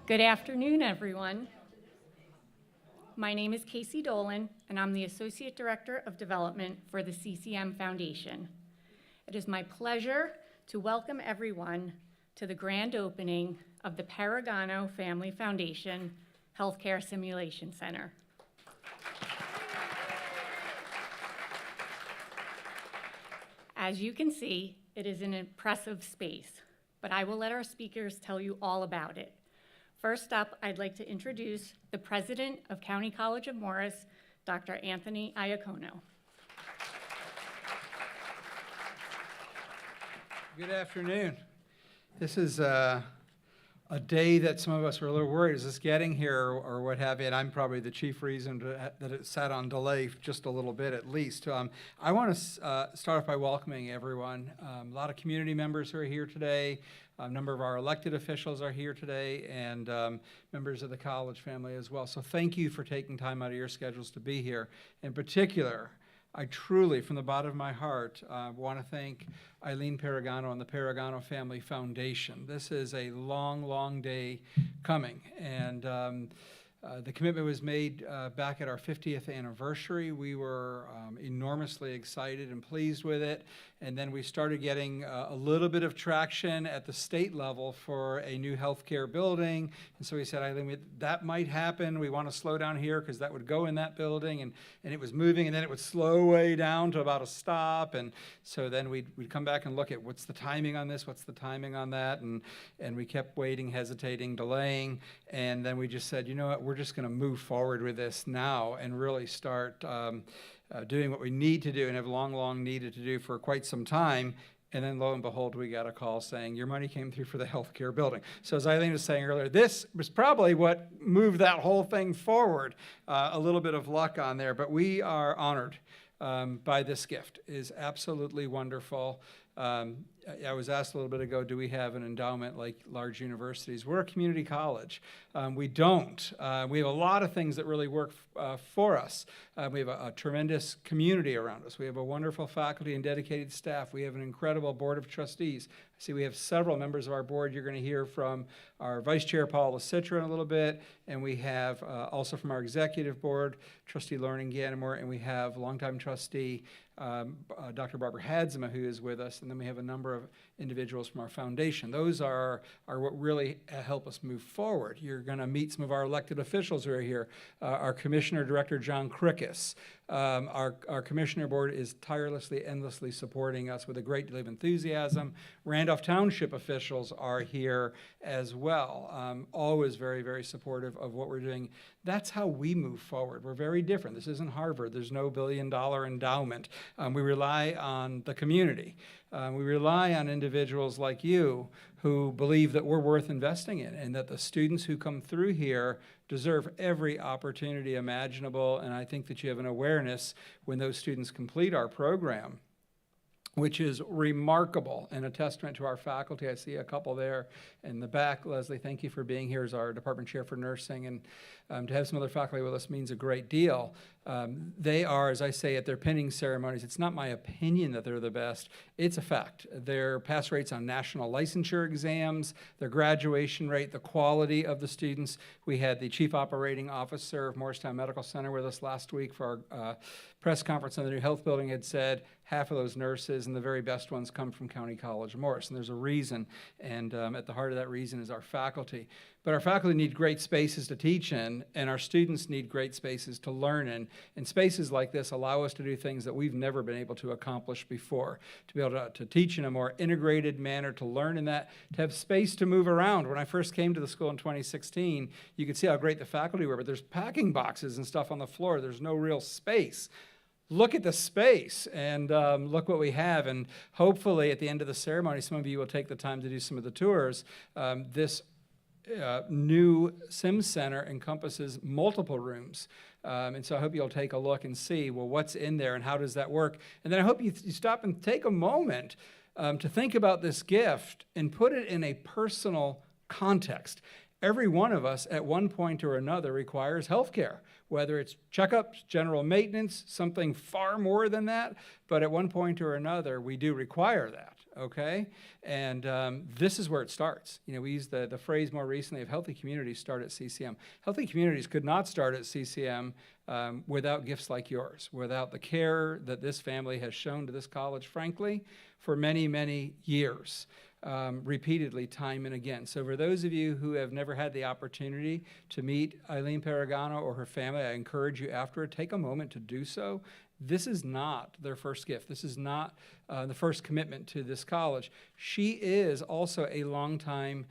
Good afternoon, everyone. My name is Casey Dolan, and I'm the Associate Director of Development for the CCM Foundation. It is my pleasure to welcome everyone to the grand opening of the Paragano Family Foundation Healthcare Simulation Center. As you can see, it is an impressive space, but I will let our speakers tell you all about it. First up, I'd like to introduce the President of County College of Morris, Dr. Anthony Iacono. Good afternoon. This is a day that some of us were a little worried, is this getting here or what have you, and I'm probably the chief reason that it sat on delay just a little bit at least. I want to start off by welcoming everyone. A lot of community members who are here today. A number of our elected officials are here today, and members of the college family as well. So thank you for taking time out of your schedules to be here. In particular, I truly, from the bottom of my heart, want to thank Eileen Paragano and the Paragano Family Foundation. This is a long, long day coming, and the commitment was made back at our 50th anniversary. We were enormously excited and pleased with it. And then we started getting a little bit of traction at the state level for a new healthcare building. And so we said, Eileen, that might happen. We want to slow down here because that would go in that building. And it was moving, and then it would slow way down to about a stop. And so then we'd come back and look at what's the timing on this, what's the timing on that. And we kept waiting, hesitating, delaying. And then we just said, you know what, we're just going to move forward with this now and really start doing what we need to do and have long needed to do for quite some time. And then lo and behold, we got a call saying your money came through for the healthcare building. So as Eileen was saying earlier, this was probably what moved that whole thing forward. A little bit of luck on there, but we are honored by this gift. It is absolutely wonderful. I was asked a little bit ago, do we have an endowment like large universities? We're a community college. We don't. We have a lot of things that really work for us. We have a tremendous community around us. We have a wonderful faculty and dedicated staff. We have an incredible board of trustees. I see we have several members of our board. You're going to hear from our Vice Chair, Paul LaCitra, in a little bit, and we have also from our executive board, Trustee Lauren Ganamore, and we have longtime trustee Dr. Barbara Hadzima, who is with us, and then we have a number of individuals from our foundation. Those are what really help us move forward. You're going to meet some of our elected officials who are here. Our Commissioner Director, John Krikis. Our Commissioner Board is tirelessly, endlessly supporting us with a great deal of enthusiasm. Randolph Township officials are here as well, always very, very supportive of what we're doing. That's how we move forward. We're very different. This isn't Harvard. There's no billion-dollar endowment. We rely on the community. We rely on individuals like you who believe that we're worth investing in and that the students who come through here deserve every opportunity imaginable. And I think that you have an awareness when those students complete our program, which is remarkable and a testament to our faculty. I see a couple there in the back. Leslie, thank you for being here as our department chair for nursing. And to have some other faculty with us means a great deal. They are, as I say, at their pinning ceremonies, it's not my opinion that they're the best, it's a fact. Their pass rates on national licensure exams, their graduation rate, the quality of the students. We had the Chief Operating Officer of Morristown Medical Center with us last week for our press conference on the new health building, had said half of those nurses and the very best ones come from County College of Morris, and there's a reason, and at the heart of that reason is our faculty. But our faculty need great spaces to teach in, and our students need great spaces to learn in. And spaces like this allow us to do things that we've never been able to accomplish before, to be able to teach in a more integrated manner, to learn in that, to have space to move around. When I first came to the school in 2016, you could see how great the faculty were, but there's packing boxes and stuff on the floor. There's no real space. Look at the space and look what we have. And hopefully at the end of the ceremony, some of you will take the time to do some of the tours. This new Sim Center encompasses multiple rooms. And so I hope you'll take a look and see, well, what's in there and how does that work? And then I hope you stop and take a moment to think about this gift and put it in a personal context. every one of us at one point or another requires health care, whether it's checkups, general maintenance, something far more than that, but at one point or another, we do require that, okay? And this is where it starts. You know, we used the phrase more recently of healthy communities start at CCM. Healthy communities could not start at CCM without gifts like yours, without the care that this family has shown to this college, frankly, for many, many years. Repeatedly, time and again. So for those of you who have never had the opportunity to meet Eileen Paragano or her family, I encourage you afterward, take a moment to do so. This is not their first gift. This is not the first commitment to this college. She is also a longtime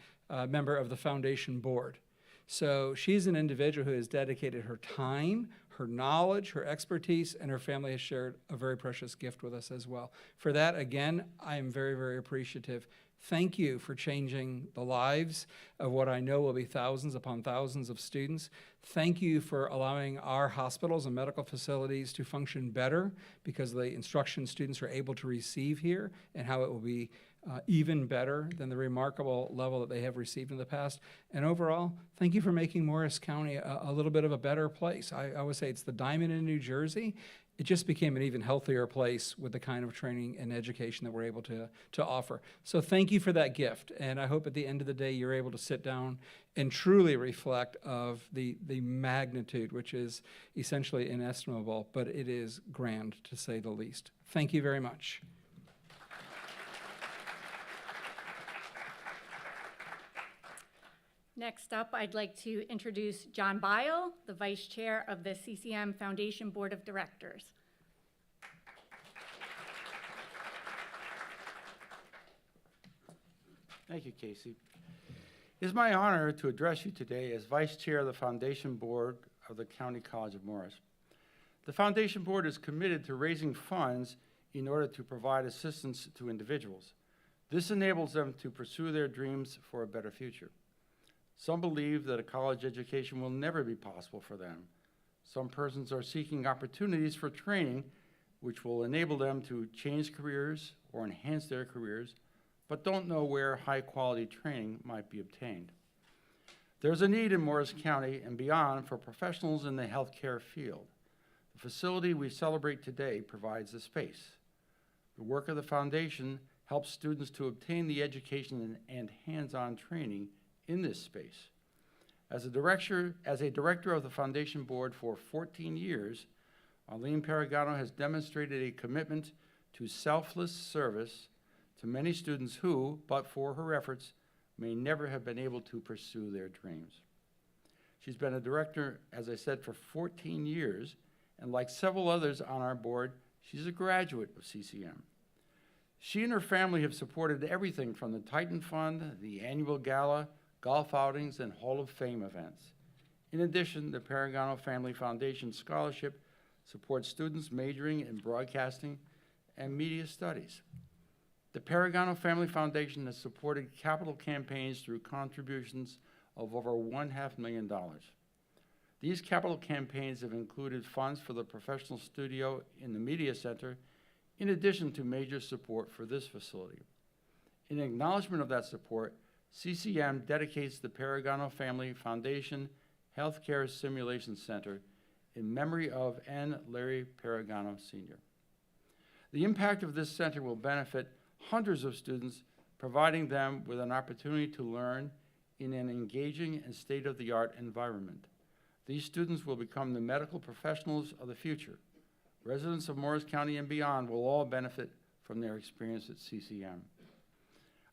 member of the foundation board. So she's an individual who has dedicated her time, her knowledge, her expertise, and her family has shared a very precious gift with us as well. For that, again, I am very, very appreciative. Thank you for changing the lives of what I know will be thousands upon thousands of students. Thank you for allowing our hospitals and medical facilities to function better because of the instruction students are able to receive here and how it will be even better than the remarkable level that they have received in the past. And overall, thank you for making Morris County a little bit of a better place. I would say it's the diamond in New Jersey. It just became an even healthier place with the kind of training and education that we're able to offer. So thank you for that gift. And I hope at the end of the day, you're able to sit down and truly reflect of the magnitude, which is essentially inestimable, but it is grand to say the least. Thank you very much. Next up, I'd like to introduce John Bile, the Vice Chair of the CCM Foundation Board of Directors. Thank you, Casey. It is my honor to address you today as Vice Chair of the Foundation Board of the County College of Morris. The Foundation Board is committed to raising funds in order to provide assistance to individuals. This enables them to pursue their dreams for a better future. Some believe that a college education will never be possible for them. Some persons are seeking opportunities for training which will enable them to change careers or enhance their careers, but don't know where high-quality training might be obtained. There's a need in Morris County and beyond for professionals in the healthcare field. The facility we celebrate today provides the space. The work of the foundation helps students to obtain the education and hands-on training in this space. As a director of the Foundation Board for 14 years, Eileen Paragano has demonstrated a commitment to selfless service to many students who, but for her efforts, may never have been able to pursue their dreams. She's been a director, as I said, for 14 years, and like several others on our board, she's a graduate of CCM. She and her family have supported everything from the Titan Fund, the annual gala, golf outings, and Hall of Fame events. In addition, the Paragano Family Foundation Scholarship supports students majoring in broadcasting and media studies. The Paragano Family Foundation has supported capital campaigns through contributions of over $500,000. These capital campaigns have included funds for the professional studio in the Media Center, in addition to major support for this facility. In acknowledgement of that support, CCM dedicates the Paragano Family Foundation Healthcare Simulation Center in memory of N. Larry Paragano, Sr. The impact of this center will benefit hundreds of students, providing them with an opportunity to learn in an engaging and state-of-the-art environment. These students will become the medical professionals of the future. Residents of Morris County and beyond will all benefit from their experience at CCM.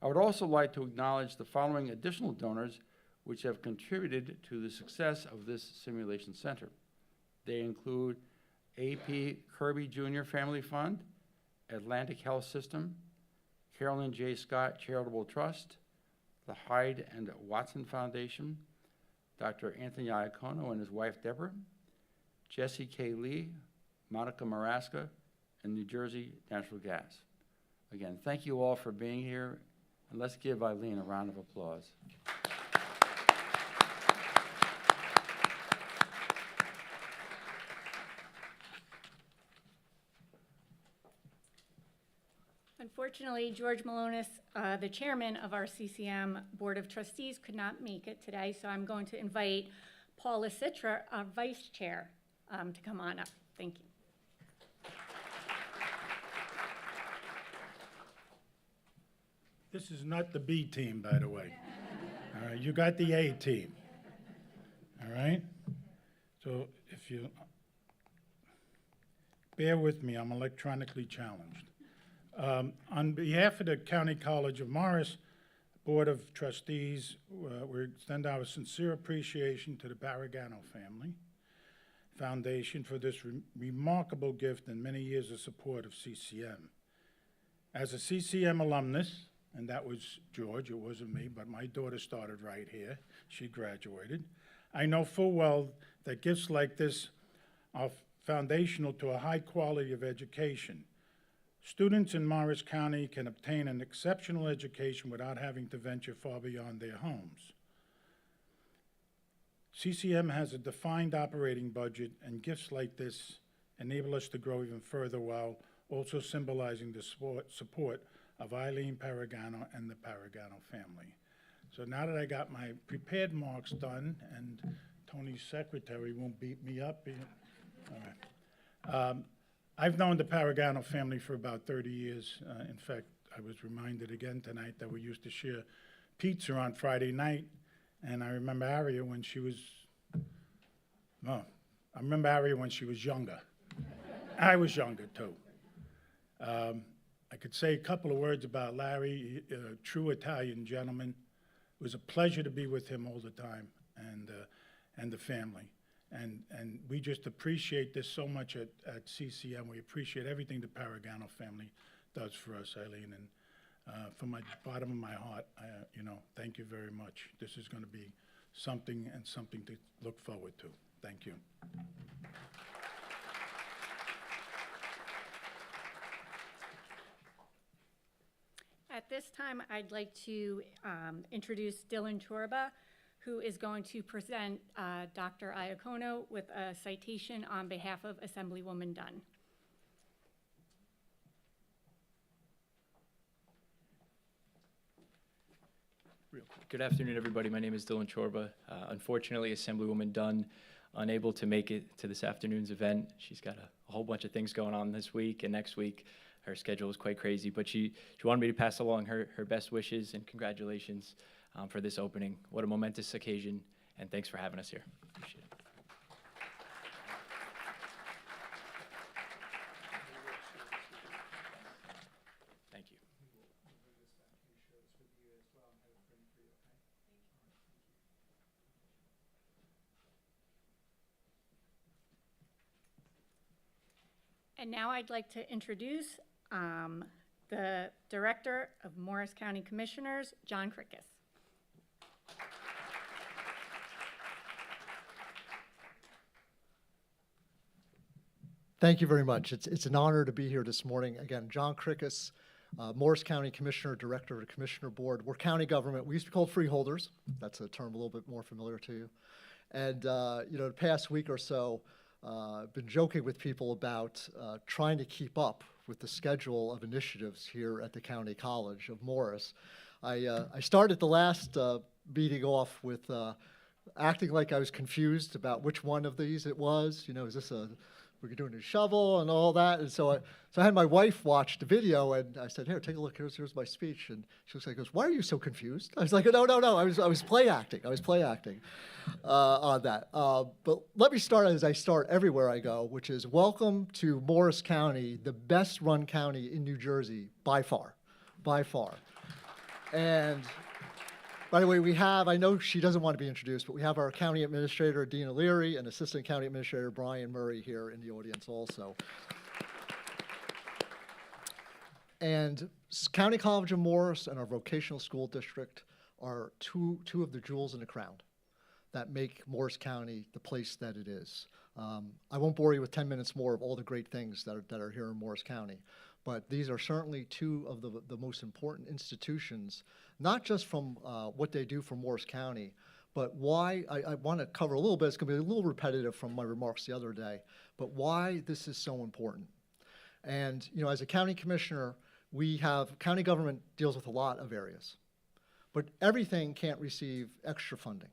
I would also like to acknowledge the following additional donors which have contributed to the success of this simulation center. They include A.P. Kirby Jr. Family Fund, Atlantic Health System, Carolyn J. Scott Charitable Trust, the Hyde and Watson Foundation, Dr. Anthony Iacono and his wife Deborah, Jesse K. Lee, Monica Maraska, and New Jersey Natural Gas. Again, thank you all for being here, and let's give Eileen a round of applause. Unfortunately, George Malonis, the chairman of our CCM Board of Trustees, could not make it today, so I'm going to invite Paula Citra, our vice chair, to come on up. Thank you. This is not the B team, by the way. All right, you got the A team. All right? So if you bear with me, I'm electronically challenged. On behalf of the County College of Morris Board of Trustees, we extend our sincere appreciation to the Paragano Family Foundation for this remarkable gift and many years of support of CCM. As a CCM alumnus, and that was George, it wasn't me, but my daughter started right here. She graduated. I know full well that gifts like this are foundational to a high quality of education. Students in Morris County can obtain an exceptional education without having to venture far beyond their homes. CCM has a defined operating budget, and gifts like this enable us to grow even further while also symbolizing the support of Eileen Paragano and the Paragano family. So now that I got my prepared marks done, and Tony's secretary won't beat me up, all right. I've known the Paragano family for about 30 years. In fact, I was reminded again tonight that we used to share pizza on Friday night, and I remember Aria when she was, I remember Aria when she was younger. I was younger too. I could say a couple of words about Larry, a true Italian gentleman. It was a pleasure to be with him all the time, and the family. And we just appreciate this so much at CCM. We appreciate everything the Paragano family does for us, Eileen. And from my bottom of my heart, thank you very much. This is going to be something to look forward to. Thank you. At this time, I'd like to introduce Dylan Chorba, who is going to present Dr. Iacono with a citation on behalf of Assemblywoman Dunn. Good afternoon, everybody. My name is Dylan Chorba. Unfortunately, Assemblywoman Dunn unable to make it to this afternoon's event. She's got a whole bunch of things going on this week and next week. Her schedule is quite crazy, but she wanted me to pass along her best wishes and congratulations for this opening. What a momentous occasion, and thanks for having us here. Appreciate it. Thank you. And now I'd like to introduce the Director of Morris County Commissioners, John Krickus. Thank you very much. It's an honor to be here this morning. Again, John Krickus, Morris County Commissioner, Director of the Commissioner Board. We're county government. We used to be called freeholders. That's a term a little bit more familiar to you. And, the past week or so, I've been joking with people about trying to keep up with the schedule of initiatives here at the County College of Morris. I started the last meeting off with acting like I was confused about which one of these it was. Is this we're doing a shovel and all that? And so I had my wife watch the video, and I said, "Here, take a look. Here's my speech." And she goes, "Why are you so confused?" I was like, "No. I was play acting. I was play acting on that." But let me start as I start everywhere I go, which is welcome to Morris County, the best run county in New Jersey by far, by far. And by the way, I know she doesn't want to be introduced, but we have our County Administrator, Dean Leary, and Assistant County Administrator, Brian Murray, here in the audience also. And County College of Morris and our vocational school district are two of the jewels in the crown that make Morris County the place that it is. I won't bore you with 10 minutes more of all the great things that are here in Morris County, but these are certainly two of the most important institutions, not just from what they do for Morris County, but why, I want to cover a little bit, it's going to be a little repetitive from my remarks the other day, but why this is so important. And, as a county commissioner, county government deals with a lot of areas, but everything can't receive extra funding.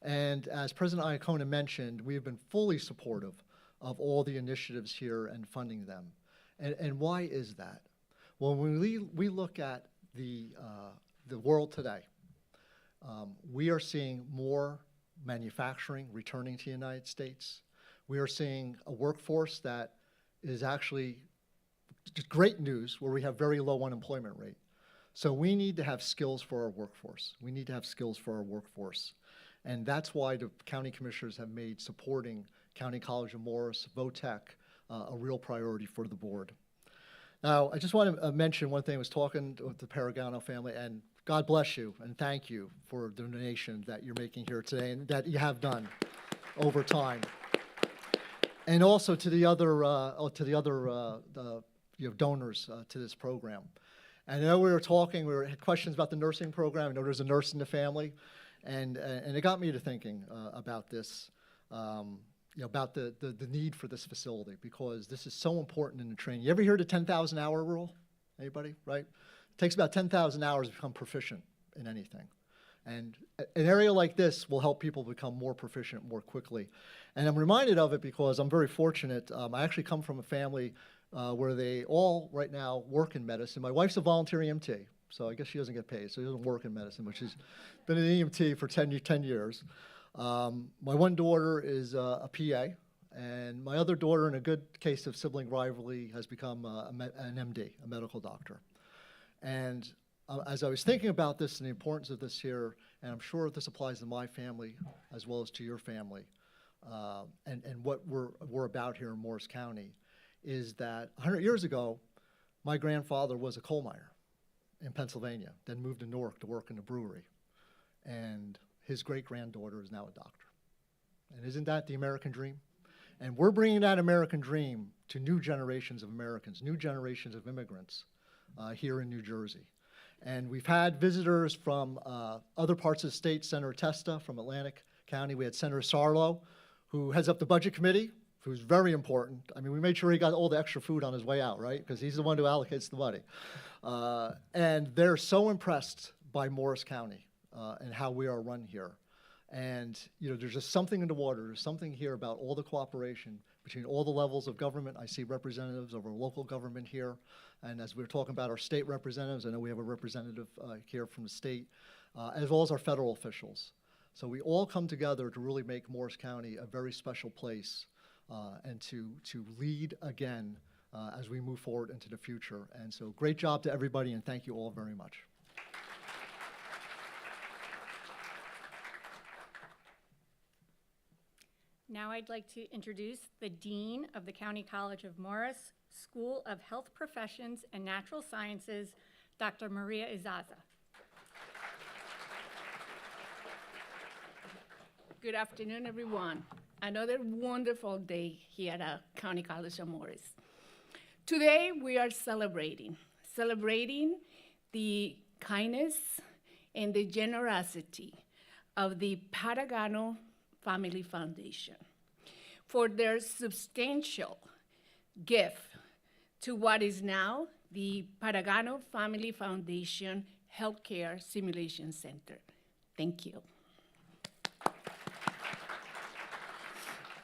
And as President Iacona mentioned, we have been fully supportive of all the initiatives here and funding them. And why is that? Well, when we look at the world today, we are seeing more manufacturing returning to the United States. We are seeing a workforce that is actually just great news, where we have very low unemployment rate. So we need to have skills for our workforce. We need to have skills for our workforce. And that's why the county commissioners have made supporting County College of Morris, VOTEC, a real priority for the board. Now, I just want to mention one thing. I was talking with the Paragano family, and God bless you and thank you for the donation that you're making here today and that you have done over time. And also to the other donors to this program. I know we had questions about the nursing program. I know there's a nurse in the family, and it got me to thinking about this, about the need for this facility, because this is so important in the training. You ever hear the 10,000 hour rule? Anybody, right? It takes about 10,000 hours to become proficient in anything. And an area like this will help people become more proficient more quickly. And I'm reminded of it because I'm very fortunate. I actually come from a family where they all right now work in medicine. My wife's a volunteer EMT, so I guess she doesn't get paid, so she doesn't work in medicine, but she's been an EMT for 10 years. My one daughter is a PA, and my other daughter, in a good case of sibling rivalry, has become an MD, a medical doctor. And as I was thinking about this and the importance of this here, and I'm sure this applies to my family as well as to your family, and what we're about here in Morris County, is that 100 years ago, my grandfather was a coal miner in Pennsylvania, then moved to Newark to work in a brewery. And his great-granddaughter is now a doctor. And isn't that the American dream? And we're bringing that American dream to new generations of Americans, new generations of immigrants here in New Jersey. And we've had visitors from other parts of the state, Senator Testa from Atlantic County. We had Senator Sarlo, who heads up the Budget Committee, who's very important. I mean, we made sure he got all the extra food on his way out, right? Because he's the one who allocates the money. And they're so impressed by Morris County and how we are run here. And, there's just something in the water. There's something here about all the cooperation between all the levels of government. I see representatives of our local government here. And as we were talking about our state representatives, I know we have a representative here from the state, as well as our federal officials. So we all come together to really make Morris County a very special place and to lead again as we move forward into the future. And so great job to everybody, and thank you all very much. Now I'd like to introduce the Dean of the County College of Morris School of Health Professions and Natural Sciences, Dr. Maria Izaza. Good afternoon, everyone. Another wonderful day here at County College of Morris. Today, we are celebrating the kindness and the generosity of the Paragano Family Foundation for their substantial gift to what is now the Paragano Family Foundation Healthcare Simulation Center. Thank you.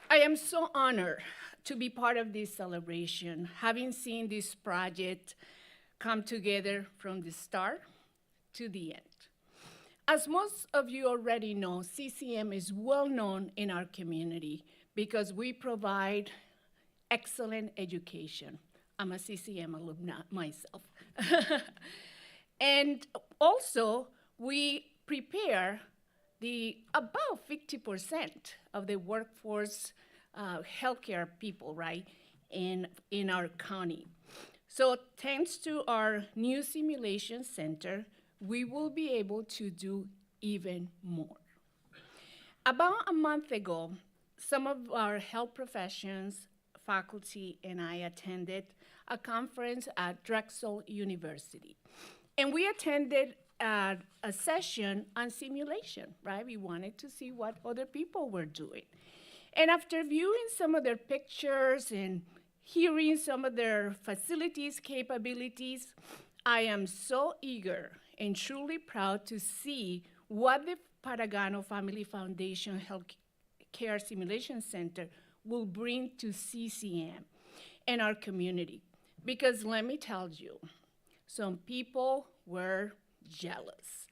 I am so honored to be part of this celebration, having seen this project come together from the start to the end. As most of you already know, CCM is well known in our community because we provide excellent education. I'm a CCM alumna myself. And also, we prepare about 50% of the workforce healthcare people, right, in our county. So thanks to our new simulation center, we will be able to do even more. About a month ago, some of our health professions, faculty, and I attended a conference at Drexel University. And we attended a session on simulation, right? We wanted to see what other people were doing. And after viewing some of their pictures and hearing some of their facilities, capabilities, I am so eager and truly proud to see what the Paragano Family Foundation Health Care Simulation Center will bring to CCM and our community. Because let me tell you, some people were jealous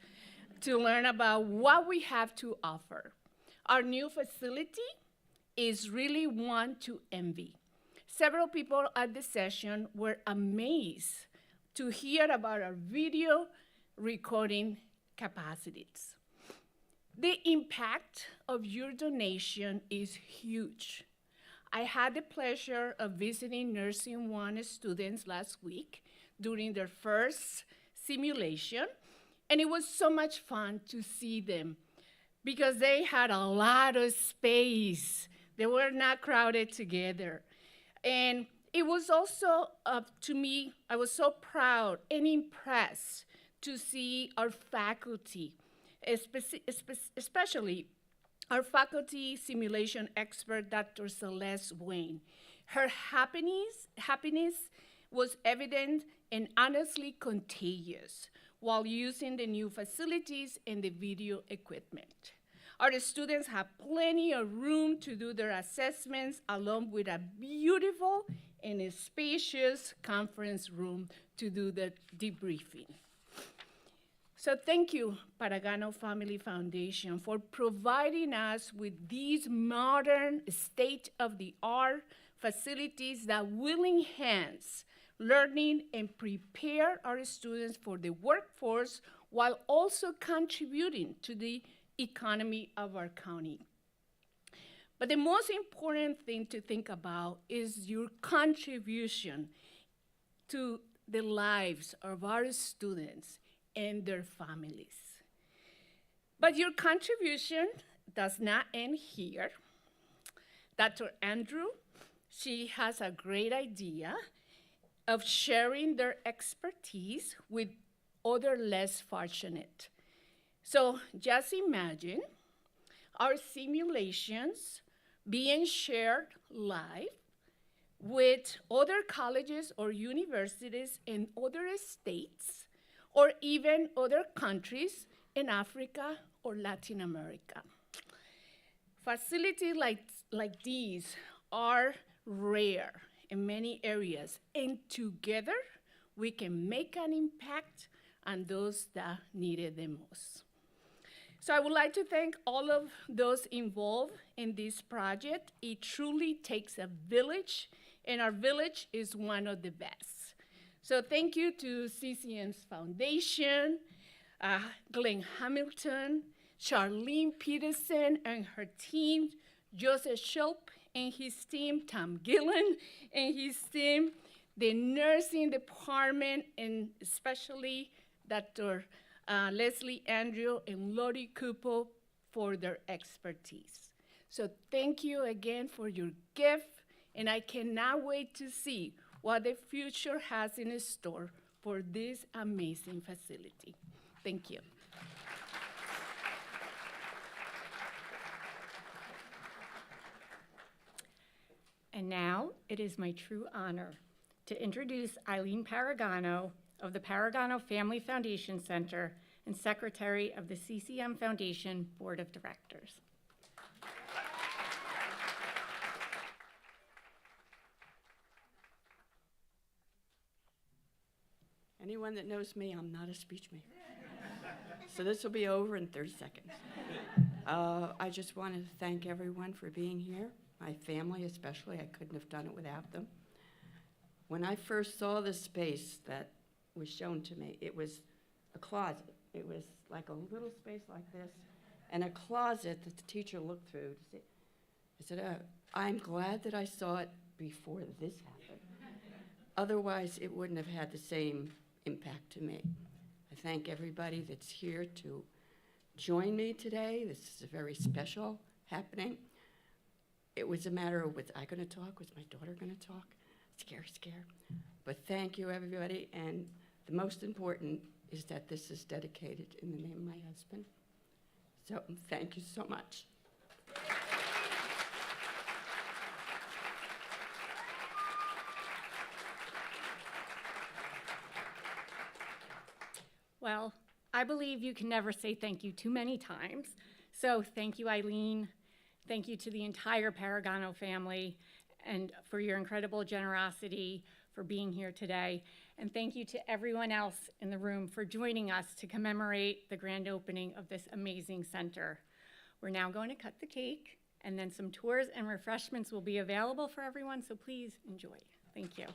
to learn about what we have to offer. Our new facility is really one to envy. Several people at the session were amazed to hear about our video recording capacities. The impact of your donation is huge. I had the pleasure of visiting Nursing One students last week during their first simulation, and it was so much fun to see them because they had a lot of space. They were not crowded together. And it was also, to me, I was so proud and impressed to see our faculty, especially our faculty simulation expert, Dr. Celeste Wayne. Her happiness was evident and honestly contagious while using the new facilities and the video equipment. Our students have plenty of room to do their assessments along with a beautiful and a spacious conference room to do the debriefing. So thank you, Paragano Family Foundation, for providing us with these modern, state-of-the-art facilities that will enhance learning and prepare our students for the workforce while also contributing to the economy of our county. But the most important thing to think about is your contribution to the lives of our students and their families. But your contribution does not end here. Dr. Andrew, she has a great idea of sharing their expertise with other less fortunate. So just imagine our simulations being shared live with other colleges or universities in other states, or even other countries in Africa or Latin America. Facilities like these are rare in many areas, and together we can make an impact on those that need it the most. So I would like to thank all of those involved in this project. It truly takes a village, and our village is one of the best. So thank you to CCM's Foundation, Glenn Hamilton, Charlene Peterson and her team, Joseph Schulp and his team, Tom Gillen and his team, the nursing department, and especially Dr. Leslie Andrew and Lori Kupo for their expertise. So thank you again for your gift, and I cannot wait to see what the future has in store for this amazing facility. Thank you. And now it is my true honor to introduce Eileen Paragano of the Paragano Family Foundation Center and Secretary of the CCM Foundation Board of Directors. Anyone that knows me, I'm not a speech maker. So this will be over in 30 seconds. I just wanted to thank everyone for being here. My family especially, I couldn't have done it without them. When I first saw this space that was shown to me, it was a closet. It was like a little space like this, and a closet that the teacher looked through to see. I said, I'm glad that I saw it before this happened. Otherwise, it wouldn't have had the same impact to me. I thank everybody that's here to join me today. This is a very special happening. It was a matter of, was I going to talk? Was my daughter going to talk? Scare. But thank you, everybody. And the most important is that this is dedicated in the name of my husband. So thank you so much. Well, I believe you can never say thank you too many times. So thank you, Eileen. Thank you to the entire Paragano family and for your incredible generosity for being here today. And thank you to everyone else in the room for joining us to commemorate the grand opening of this amazing center. We're now going to cut the cake, and then some tours and refreshments will be available for everyone, so please enjoy. Thank you.